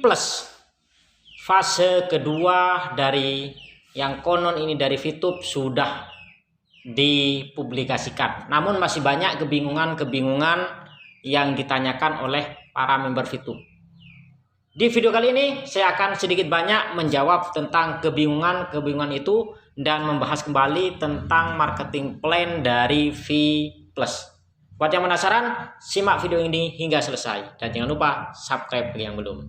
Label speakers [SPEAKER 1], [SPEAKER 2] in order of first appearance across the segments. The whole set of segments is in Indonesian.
[SPEAKER 1] Plus fase kedua dari yang konon ini dari VTube sudah dipublikasikan. Namun masih banyak kebingungan yang ditanyakan oleh para member VTube. Di video kali ini saya akan sedikit banyak menjawab tentang kebingungan itu dan membahas kembali tentang marketing plan dari V Plus. Buat yang penasaran, simak video ini hingga selesai dan jangan lupa subscribe bagi yang belum.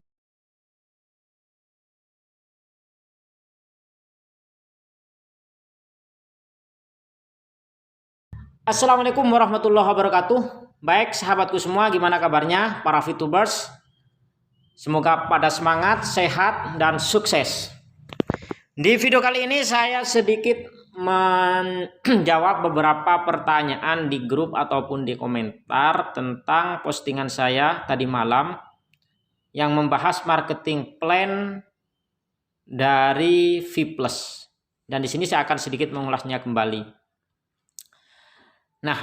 [SPEAKER 1] Assalamualaikum warahmatullahi wabarakatuh. Baik sahabatku semua, gimana kabarnya para VTubers? Semoga pada semangat, sehat, dan sukses. Di video kali ini saya sedikit menjawab beberapa pertanyaan di grup ataupun di komentar tentang postingan saya tadi malam yang membahas marketing plan dari V Plus. Dan di sini saya akan sedikit mengulasnya kembali. Nah,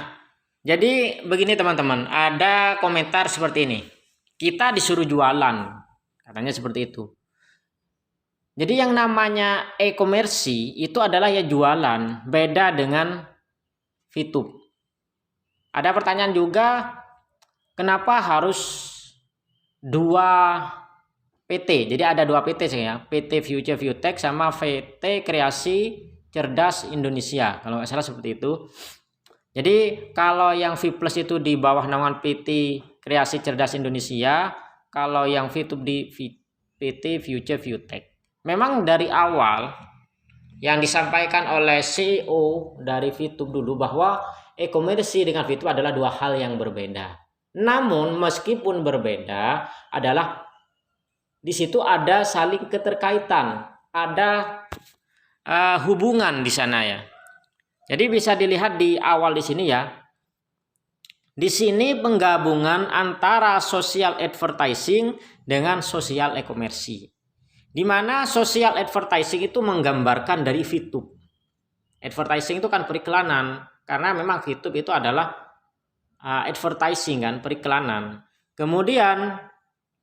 [SPEAKER 1] jadi begini teman-teman, ada komentar seperti ini. Kita disuruh jualan, katanya seperti itu. Jadi yang namanya e-komersi itu adalah ya jualan, beda dengan VTube. Ada pertanyaan juga, kenapa harus dua PT? Jadi ada dua PT saya, PT Future Viewtech sama PT Kreasi Cerdas Indonesia, kalau nggak salah seperti itu. Jadi kalau yang V Plus itu di bawah naungan PT Kreasi Cerdas Indonesia, kalau yang VTube di PT Future Viewtech. Memang dari awal yang disampaikan oleh CEO dari VTube dulu bahwa e-komersi dengan VTube adalah dua hal yang berbeda. Namun meskipun berbeda, adalah di situ ada saling keterkaitan, ada hubungan di sana ya. Jadi bisa dilihat di awal di sini ya. Di sini penggabungan antara social advertising dengan social e-komersi. Di mana social advertising itu menggambarkan dari VTube. Advertising itu kan periklanan, karena memang VTube itu adalah advertising kan, periklanan. Kemudian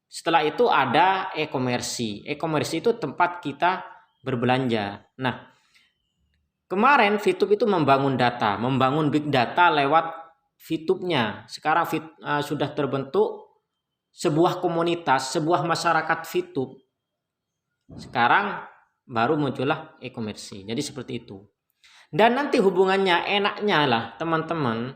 [SPEAKER 1] setelah itu ada e-komersi. E-komersi itu tempat kita berbelanja. Nah, kemarin VTube itu membangun data, membangun big data lewat VTube-nya. Sekarang sudah terbentuk sebuah komunitas, sebuah masyarakat VTube. Sekarang baru muncullah e-komersi. Jadi seperti itu. Dan nanti hubungannya enaknya lah teman-teman,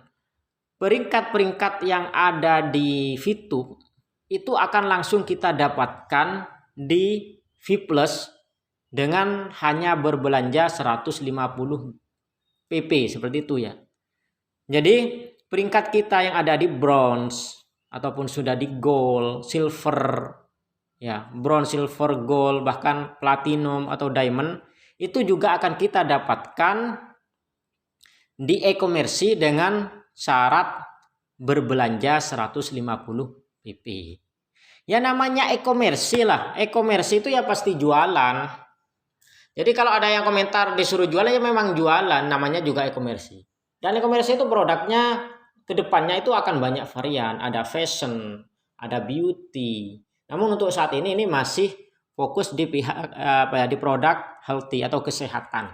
[SPEAKER 1] peringkat-peringkat yang ada di VTube itu akan langsung kita dapatkan di V Plus dengan hanya berbelanja 150 PP seperti itu ya. Jadi peringkat kita yang ada di bronze ataupun sudah di gold, silver ya, bronze, silver, gold, bahkan platinum atau diamond itu juga akan kita dapatkan di e-komersi dengan syarat berbelanja 150 PP. Ya namanya e-komersi lah. E-komersi itu ya pasti jualan. Jadi kalau ada yang komentar disuruh jualan ya memang jualan, namanya juga e-komersi. Dan e-komersi itu produknya kedepannya itu akan banyak varian, ada fashion, ada beauty. Namun untuk saat ini masih fokus di pihak di produk healthy atau kesehatan.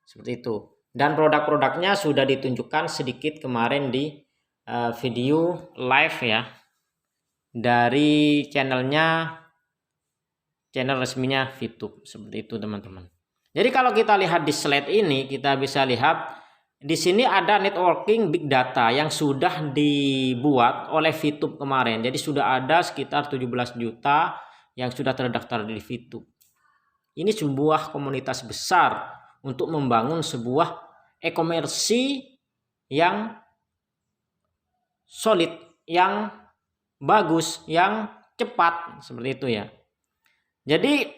[SPEAKER 1] Seperti itu. Dan produk-produknya sudah ditunjukkan sedikit kemarin di video live ya. Dari channel resminya VTube. Seperti itu teman-teman. Jadi kalau kita lihat di slide ini, kita bisa lihat di sini ada networking big data yang sudah dibuat oleh VTube kemarin. Jadi sudah ada sekitar 17 juta yang sudah terdaftar di VTube. Ini sebuah komunitas besar untuk membangun sebuah e-komersi yang solid, yang bagus, yang cepat seperti itu ya. Jadi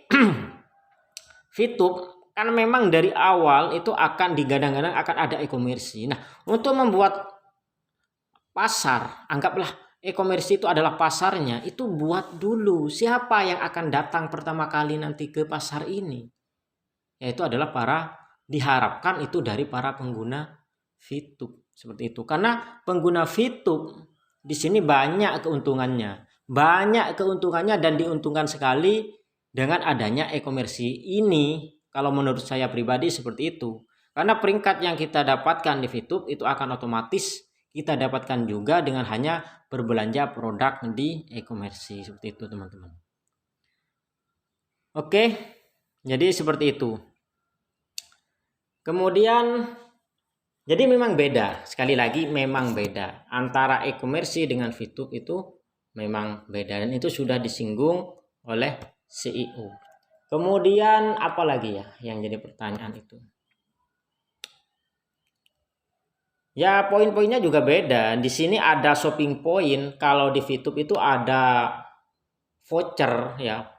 [SPEAKER 1] VTube kan memang dari awal itu akan digadang-gadang akan ada e-komersi. Nah, untuk membuat pasar, anggaplah e-komersi itu adalah pasarnya, itu buat dulu siapa yang akan datang pertama kali nanti ke pasar ini. Yaitu adalah diharapkan itu dari para pengguna VTube seperti itu. Karena pengguna VTube di sini banyak keuntungannya. banyak keuntungannya dan diuntungkan sekali dengan adanya e-komersi ini. Kalau menurut saya pribadi seperti itu. Karena peringkat yang kita dapatkan di VTube itu akan otomatis kita dapatkan juga dengan hanya berbelanja produk di e-komersi. Seperti itu teman-teman. Oke, jadi seperti itu. Kemudian, jadi memang beda. Sekali lagi memang beda. Antara e-komersi dengan VTube itu memang beda. Dan itu sudah disinggung oleh CEO. Kemudian apa lagi ya yang jadi pertanyaan itu? Ya poin-poinnya juga beda. Di sini ada shopping point. Kalau di VTube itu ada voucher ya.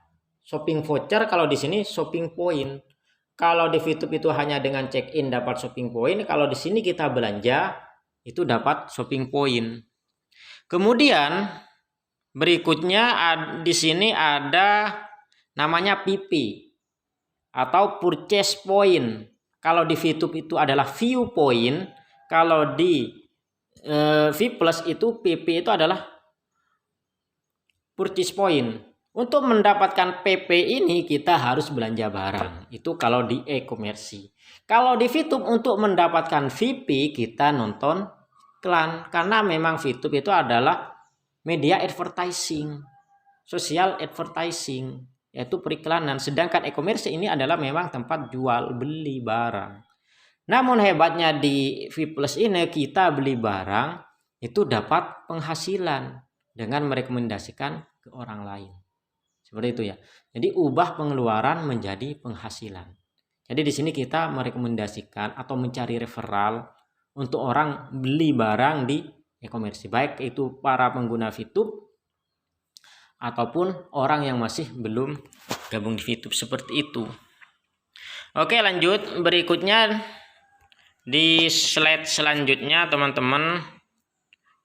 [SPEAKER 1] Shopping voucher, kalau di sini shopping point. Kalau di VTube itu hanya dengan check in dapat shopping point. Kalau di sini kita belanja itu dapat shopping point. Kemudian berikutnya di sini ada namanya PP atau purchase point. Kalau di VTube itu adalah view point. Kalau di V Plus itu PP itu adalah purchase point. Untuk mendapatkan PP ini kita harus belanja barang. Itu kalau di e-komersi. Kalau di VTube untuk mendapatkan VP kita nonton iklan. Karena memang VTube itu adalah media advertising, social advertising, yaitu periklanan. Sedangkan e-komersi ini adalah memang tempat jual beli barang. Namun hebatnya di V Plus ini kita beli barang itu dapat penghasilan dengan merekomendasikan ke orang lain. Seperti itu ya. Jadi ubah pengeluaran menjadi penghasilan. Jadi di sini kita merekomendasikan atau mencari referral untuk orang beli barang di e-komersi, baik itu para pengguna VTube ataupun orang yang masih belum gabung di VTube, seperti itu. Oke, lanjut berikutnya. Di slide selanjutnya teman-teman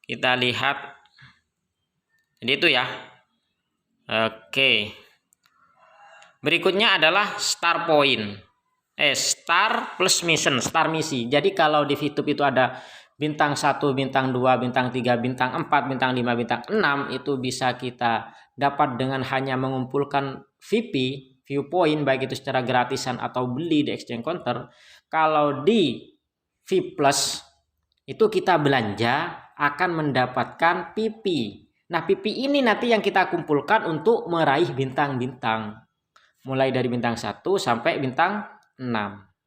[SPEAKER 1] kita lihat, jadi itu ya. Oke, berikutnya adalah star point, star plus mission, star misi. Jadi kalau di VTube itu ada bintang 1, bintang 2, bintang 3, bintang 4, bintang 5, bintang 6, itu bisa kita dapat dengan hanya mengumpulkan VP, viewpoint, baik itu secara gratisan atau beli di exchange counter. Kalau di V Plus itu kita belanja akan mendapatkan PP. Nah PP ini nanti yang kita kumpulkan untuk meraih bintang-bintang. Mulai dari bintang 1 sampai bintang 6.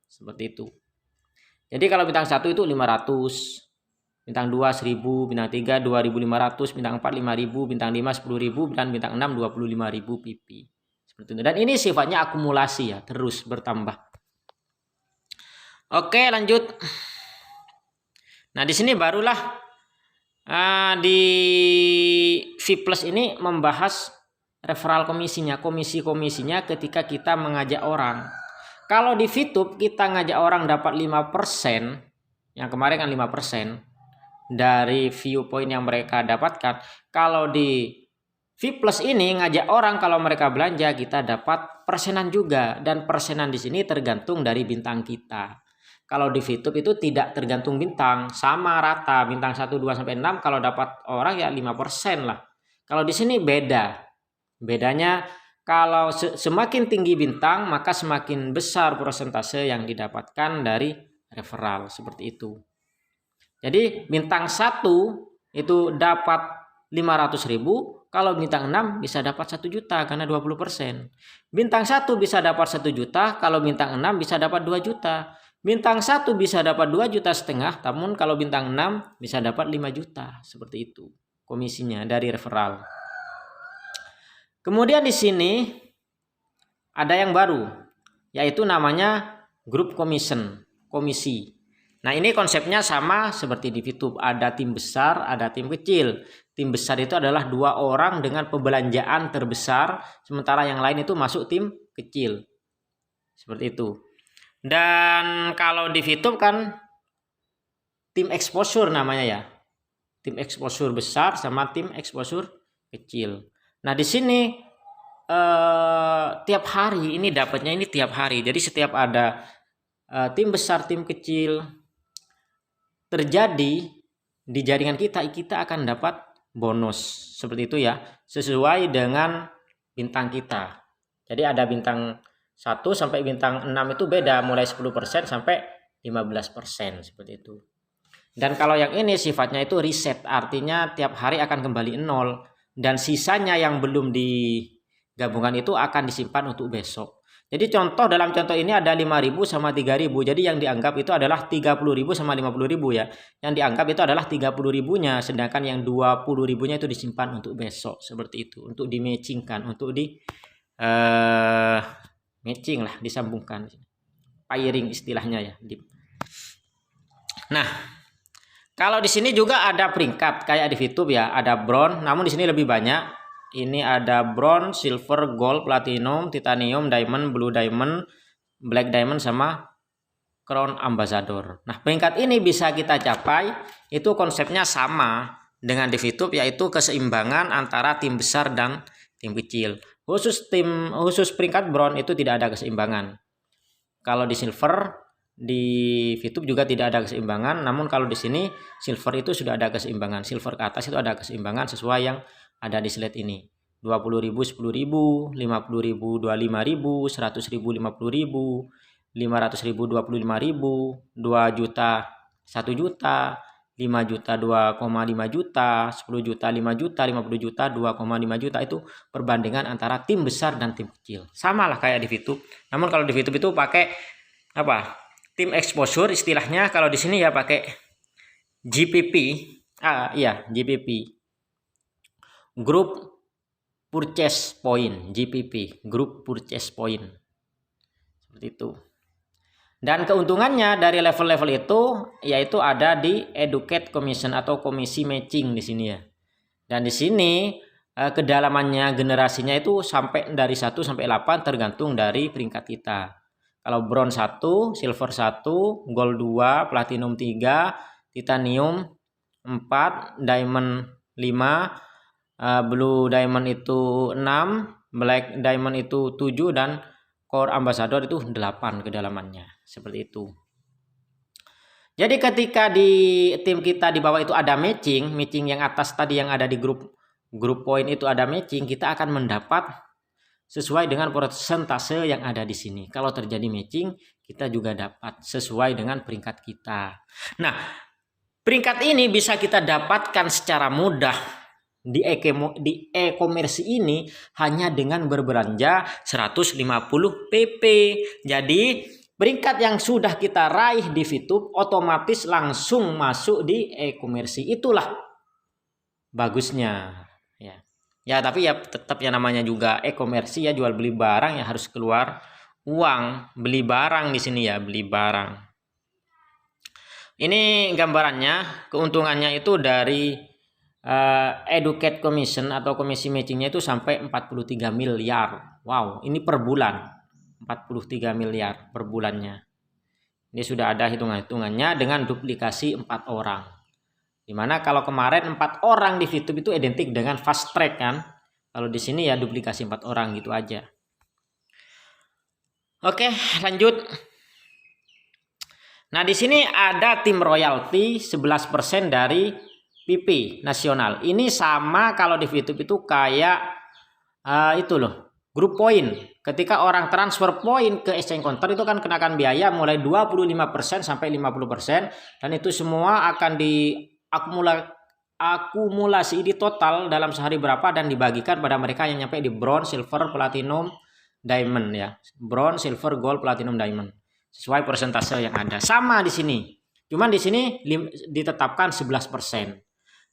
[SPEAKER 1] Seperti itu. Jadi kalau bintang 1 itu 500. Bintang 2 1000. Bintang 3 2500. Bintang 4 5000. Bintang 5 10.000. Dan bintang 6 25.000 PP. Seperti itu. Dan ini sifatnya akumulasi ya. Terus bertambah. Oke, lanjut. Nah di sini barulah di V Plus ini membahas referral komisinya, komisinya ketika kita mengajak orang. Kalau di VTube kita ngajak orang dapat 5%, yang kemarin kan 5% dari viewpoint yang mereka dapatkan. Kalau di V Plus ini ngajak orang kalau mereka belanja kita dapat persenan juga, dan persenan di sini tergantung dari bintang kita. Kalau di VTube itu tidak tergantung bintang, sama rata, bintang 1, 2 sampai 6 kalau dapat orang ya 5% lah. Kalau di sini beda. Bedanya kalau semakin tinggi bintang maka semakin besar persentase yang didapatkan dari referral, seperti itu. Jadi bintang 1 itu dapat 500.000, kalau bintang 6 bisa dapat 1 juta karena 20%. Bintang 1 bisa dapat 1 juta, kalau bintang 6 bisa dapat 2 juta. Bintang 1 bisa dapat 2,5 juta, namun kalau bintang 6 bisa dapat 5 juta. Seperti itu komisinya dari referral. Kemudian di sini ada yang baru, yaitu namanya group commission, komisi. Nah ini konsepnya sama seperti di VTube. Ada tim besar, ada tim kecil. Tim besar itu adalah 2 orang dengan pembelanjaan terbesar, sementara yang lain itu masuk tim kecil. Seperti itu. Dan kalau di VTube kan tim exposure namanya ya. Tim exposure besar sama tim exposure kecil. Nah di sini tiap hari ini dapatnya ini tiap hari. Jadi setiap ada tim besar, tim kecil terjadi di jaringan kita akan dapat bonus seperti itu ya, sesuai dengan bintang kita. Jadi ada bintang 1 sampai bintang 6 itu beda, mulai 10% sampai 15% seperti itu. Dan kalau yang ini sifatnya itu reset, artinya tiap hari akan kembali 0 dan sisanya yang belum digabungkan itu akan disimpan untuk besok. Jadi contoh, dalam contoh ini ada 5.000 sama 3.000. Jadi yang dianggap itu adalah 30.000 sama 50.000 ya. Yang dianggap itu adalah 30.000-nya, sedangkan yang 20.000-nya itu disimpan untuk besok, seperti itu. Untuk di-matchingkan, untuk di matching lah, disambungkan. Pairing istilahnya ya. Nah, kalau di sini juga ada peringkat kayak di VTube ya, ada bronze, namun di sini lebih banyak. Ini ada bronze, silver, gold, platinum, titanium, diamond, blue diamond, black diamond sama crown ambassador. Nah, peringkat ini bisa kita capai, itu konsepnya sama dengan di VTube, yaitu keseimbangan antara tim besar dan tim kecil. Khusus peringkat bronze itu tidak ada keseimbangan. Kalau di silver, di VTube juga tidak ada keseimbangan, namun kalau di sini silver itu sudah ada keseimbangan. Silver ke atas itu ada keseimbangan sesuai yang ada di slide ini. 20.000 10.000, 50.000 25.000, 100.000 50.000, 500.000 25.000, 2 juta 1 juta, 5 juta 2,5 juta, 10 juta 5 juta, 50 juta 2,5 juta. Itu perbandingan antara tim besar dan tim kecil. Sama lah kayak di VTube. Namun kalau di VTube itu pakai apa? Tim exposure istilahnya. Kalau di sini ya pakai GPP. GPP. Group Purchase Point, GPP, Group Purchase Point. Seperti itu. Dan keuntungannya dari level-level itu yaitu ada di Educate Commission atau komisi matching di sini ya. Dan di sini kedalamannya generasinya itu sampai dari 1 sampai 8 tergantung dari peringkat kita. Kalau bronze 1, silver 1, gold 2, platinum 3, titanium 4, diamond 5, blue diamond itu 6, black diamond itu 7, dan core ambassador itu 8 kedalamannya. Seperti itu. Jadi ketika di tim kita di bawah itu ada matching yang atas tadi yang ada di grup point itu ada matching, kita akan mendapat sesuai dengan persentase yang ada di sini. Kalau terjadi matching, kita juga dapat sesuai dengan peringkat kita. Nah, peringkat ini bisa kita dapatkan secara mudah di e-commerce ini hanya dengan berbelanja 150 PP. Jadi peringkat yang sudah kita raih di VTube otomatis langsung masuk di e-commerce. Itulah bagusnya ya. Ya, tapi ya tetap ya namanya juga e-commerce ya, jual beli barang ya harus keluar uang, beli barang di sini ya, beli barang. Ini gambarannya, keuntungannya itu dari Educate Commission atau komisi matchingnya itu sampai 43 miliar. Wow, ini per bulan. 43 miliar per bulannya. Ini sudah ada hitungan-hitungannya dengan duplikasi 4 orang. Dimana kalau kemarin 4 orang di VTube itu identik dengan fast track kan. Kalau di sini ya duplikasi 4 orang gitu aja. Oke, lanjut. Nah, di sini ada tim royalty 11% dari PP nasional. Ini sama kalau di VTube itu kayak itu loh, grup point. Ketika orang transfer point ke exchange counter itu kan kenakan biaya mulai 25% sampai 50%, dan itu semua akan akumulasi di total dalam sehari berapa dan dibagikan pada mereka yang nyampe di bronze, silver, platinum, diamond ya. Bronze, silver, gold, platinum, diamond. Sesuai persentase yang ada. Sama di sini. Cuman di sini ditetapkan 11%.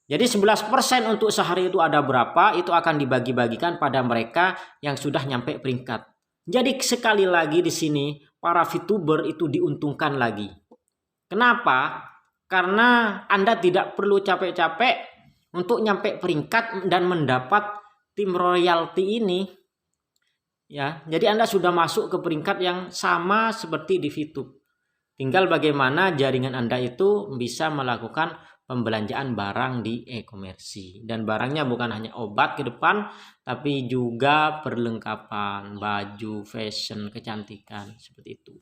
[SPEAKER 1] Jadi 11% untuk sehari itu ada berapa, itu akan dibagi-bagikan pada mereka yang sudah nyampe peringkat. Jadi sekali lagi di sini para VTuber itu diuntungkan lagi. Kenapa? Karena Anda tidak perlu capek-capek untuk nyampe peringkat dan mendapat tim royalty ini. Ya, jadi Anda sudah masuk ke peringkat yang sama seperti di VTube. Tinggal bagaimana jaringan Anda itu bisa melakukan pembelanjaan barang di e-commerce. Dan barangnya bukan hanya obat ke depan, tapi juga perlengkapan, baju, fashion, kecantikan, seperti itu.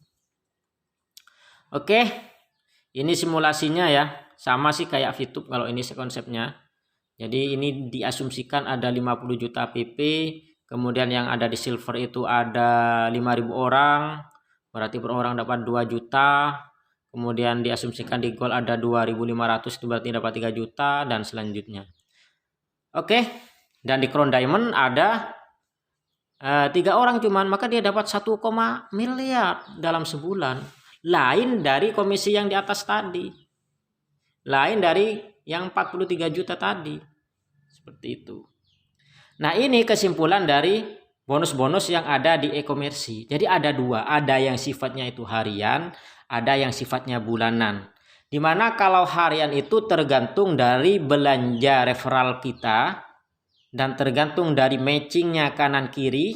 [SPEAKER 1] Oke, ini simulasinya ya. Sama sih kayak VTube kalau ini konsepnya. Jadi ini diasumsikan ada 50 juta PP, kemudian yang ada di silver itu ada 5.000 orang, berarti per orang dapat 2 juta. Kemudian diasumsikan di gold ada 2.500, itu berarti dapat 3 juta dan selanjutnya. Oke, dan di crown diamond ada 3 orang cuman, maka dia dapat 1, miliar dalam sebulan. Lain dari komisi yang di atas tadi. Lain dari yang 43 juta tadi. Seperti itu. Nah, ini kesimpulan dari bonus-bonus yang ada di e-komersi. Jadi ada 2, ada yang sifatnya itu harian, ada yang sifatnya bulanan. Dimana kalau harian itu tergantung dari belanja referral kita dan tergantung dari matchingnya kanan kiri,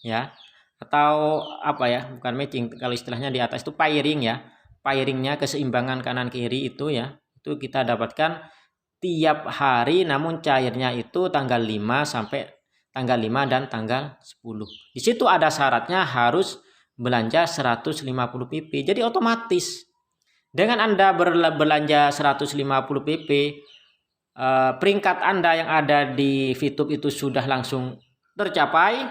[SPEAKER 1] ya, atau apa ya, bukan matching, kalau istilahnya di atas itu pairing ya, pairingnya keseimbangan kanan kiri itu ya, itu kita dapatkan tiap hari, namun cairnya itu tanggal 5 sampai tanggal 5 dan tanggal 10. Di situ ada syaratnya harus belanja 150 PP. Jadi otomatis dengan Anda belanja 150 PP, peringkat Anda yang ada di VTube itu sudah langsung tercapai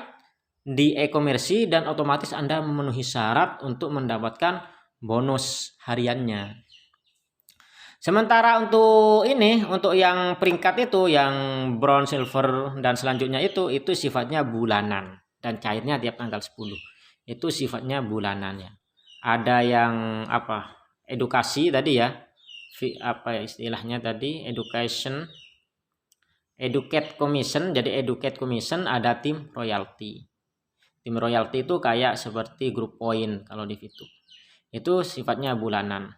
[SPEAKER 1] di e-komersi dan otomatis Anda memenuhi syarat untuk mendapatkan bonus hariannya. Sementara untuk ini, untuk yang peringkat itu, yang bronze, silver dan selanjutnya itu sifatnya bulanan dan cairnya tiap tanggal 10. Itu sifatnya bulanannya. Ada yang apa? Edukasi tadi ya. Apa istilahnya tadi? Educate commission. Jadi educate commission ada tim royalty. Tim royalty itu kayak seperti grup point kalau di VTube. Itu sifatnya bulanan.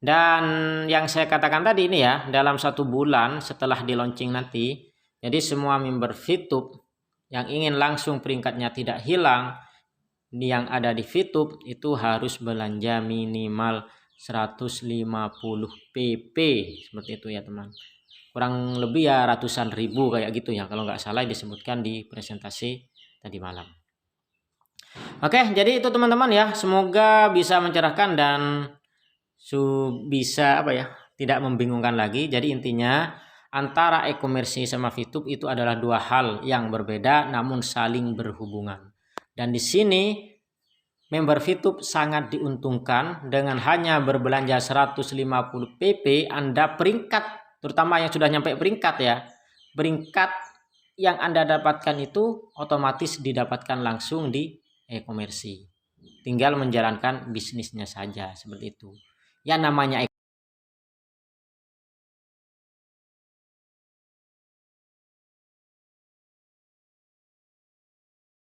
[SPEAKER 1] Dan yang saya katakan tadi ini ya, dalam 1 bulan setelah di launching nanti, jadi semua member VTube yang ingin langsung peringkatnya tidak hilang, yang ada di VTube itu harus belanja minimal 150 PP, seperti itu ya teman. Kurang lebih ya ratusan ribu kayak gitu ya, kalau nggak salah disebutkan di presentasi tadi malam. Oke, jadi itu teman-teman ya, semoga bisa mencerahkan dan bisa apa ya, tidak membingungkan lagi. Jadi intinya antara e-komersi sama VTube itu adalah 2 hal yang berbeda namun saling berhubungan. Dan di sini member VTube sangat diuntungkan dengan hanya berbelanja 150 PP Anda peringkat, terutama yang sudah nyampe peringkat ya. Peringkat yang Anda dapatkan itu otomatis didapatkan langsung di e-komersi. Tinggal menjalankan bisnisnya saja seperti itu. Ya namanya